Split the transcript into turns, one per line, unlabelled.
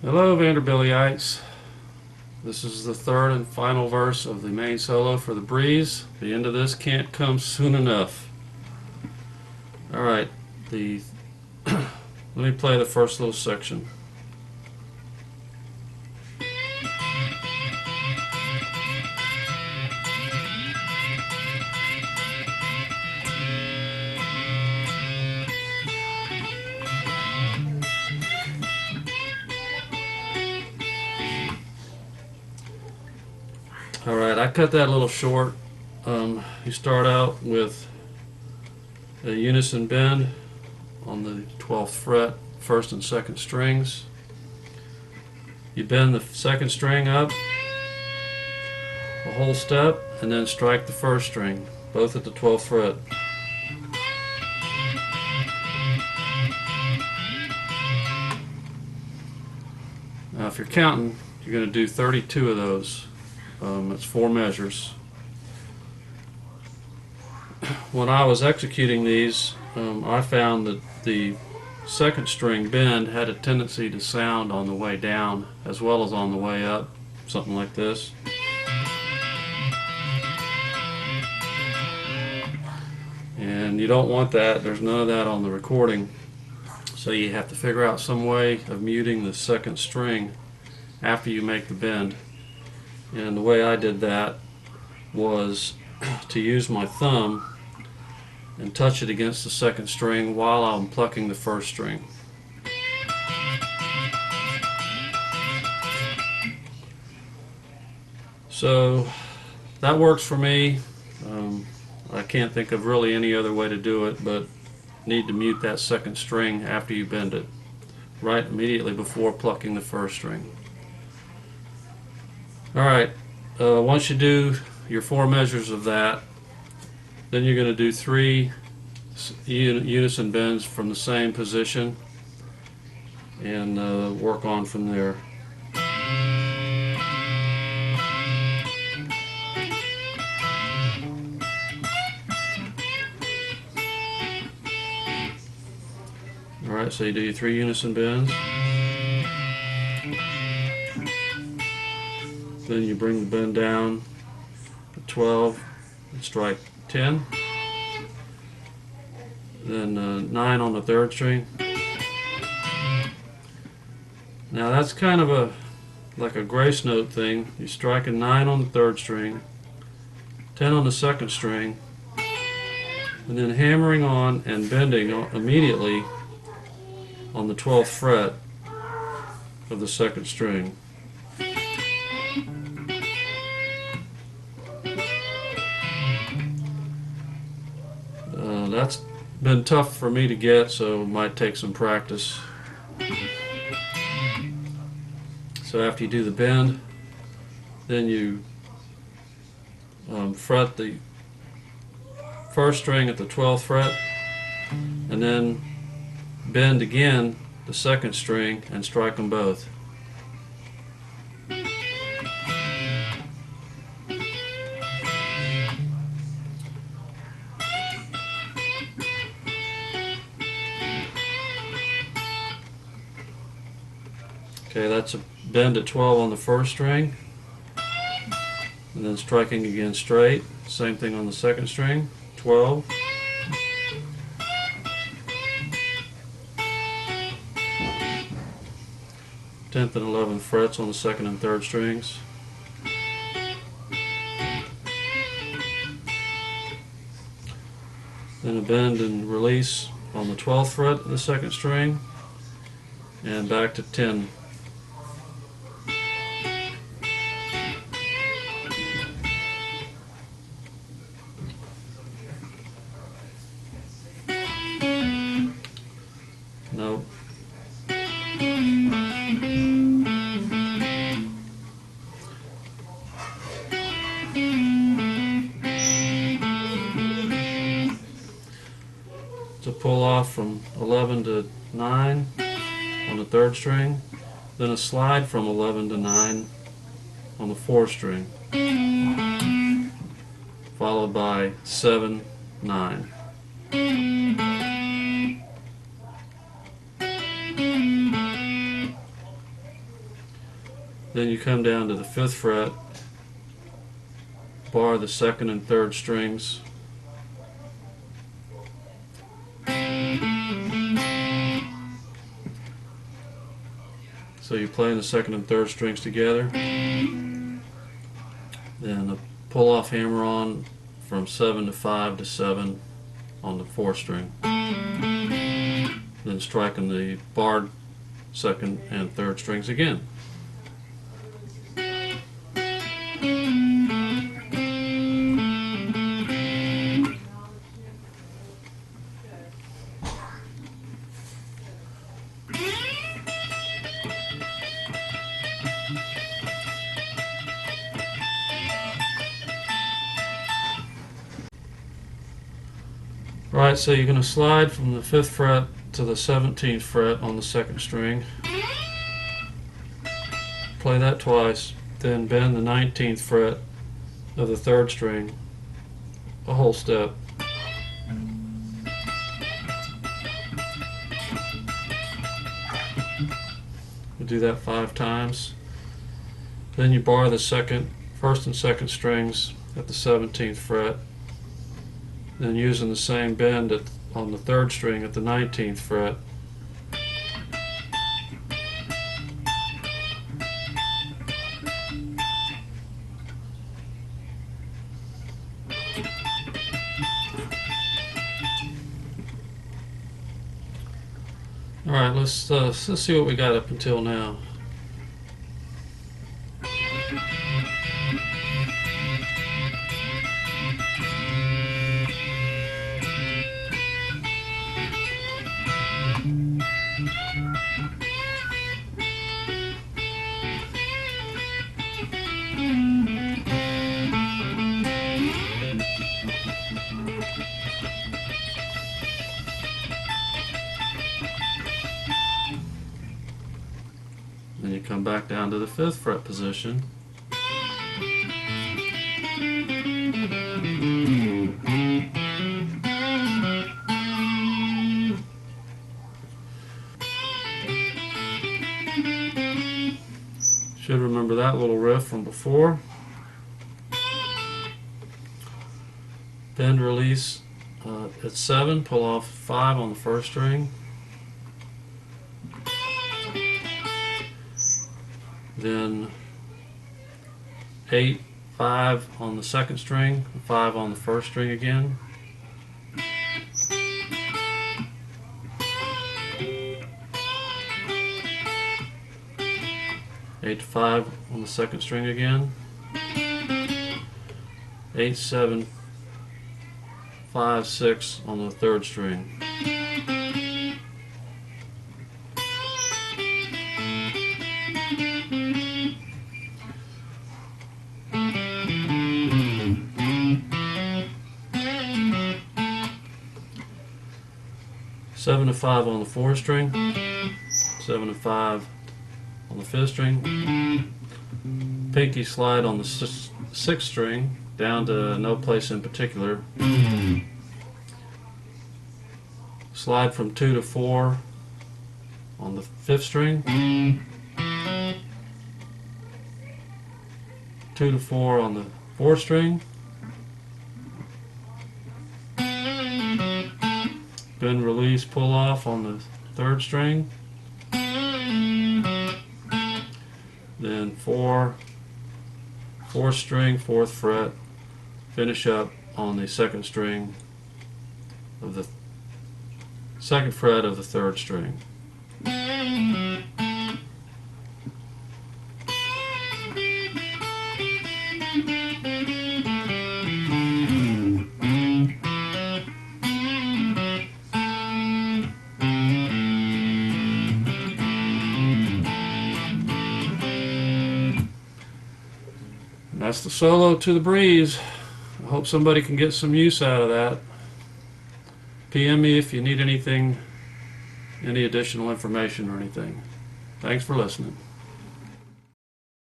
Hello, Vanderbiltyites. This is the third and final verse of the main solo for The Breeze. The end of this can't come soon enough. Alright, let me play the first little section. Alright, I cut that a little short. You start out with a unison bend on the 12th fret, first and second strings. You bend the second string up a whole step and then strike the first string, both at the 12th fret. Now if you're counting, you're going to do 32 of those. It's 4 measures. When I was executing these, I found that the second string bend had a tendency to sound on the way down as well as on the way up, something like this. And you don't want that. There's none of that on the recording. So you have to figure out some way of muting the second string after you make the bend. And the way I did that was to use my thumb and touch it against the second string while I'm plucking the first string. So that works for me. I can't think of really any other way to do it, but need to mute that second string after you bend it, right immediately before plucking the first string. Alright, once you do your 4 measures of that, then you're going to do 3 unison bends from the same position and work on from there. Alright, so you do your 3 unison bends. Then you bring the bend down to 12 and strike 10. Then 9 on the 3rd string. Now that's kind of like a grace note thing. You strike a 9 on the 3rd string, 10 on the 2nd string, and then hammering on and bending immediately on the 12th fret of the 2nd string. That's been tough for me to get, so it might take some practice. So after you do the bend, then you fret the first string at the 12th fret and then bend again the 2nd string and strike them both. Okay, that's a bend at 12 on the 1st string, and then striking again straight. Same thing on the 2nd string, 12. Tenth and 11th frets on the 2nd and 3rd strings. Then a bend and release on the 12th fret of the 2nd string, and back to 10. Nope. To pull off from 11 to 9 on the 3rd string, then a slide from 11 to 9 on the 4th string, followed by 7, 9. Then you come down to the 5th fret, bar the 2nd and 3rd strings, so you're playing the 2nd and 3rd strings together. Then a pull off hammer on from 7 to 5 to 7 on the 4th string. Then striking the barred 2nd and 3rd strings again. Right, so you're going to slide from the 5th fret to the 17th fret on the 2nd string. Play that twice, then bend the 19th fret of the 3rd string a whole step. You do that 5 times. Then you bar the 1st and 2nd strings at the 17th fret. Then using the same bend on the 3rd string at the 19th fret. Alright, let's see what we got up until now. Then you come back down to the 5th fret position. Should remember that little riff from before. Bend release at 7, pull off 5 on the 1st string. Then 8, 5 on the 2nd string, 5 on the 1st string again. Eight to 5 on the 2nd string again. 8, 7, 5, 6 on the 3rd string. Seven to 5 on the 4th string, 7 to 5 on the 5th string, pinky slide on the 6th string down to no place in particular, slide from 2 to 4 on the 5th string, 2 to 4 on the 4th string, bend release pull off on the 3rd string, then 4th string, 4th fret, finish up on the 2nd string of the 2nd fret of the 3rd string. That's the solo to the breeze. I hope somebody can get some use out of that. PM me if you need anything, any additional information or anything. Thanks for listening.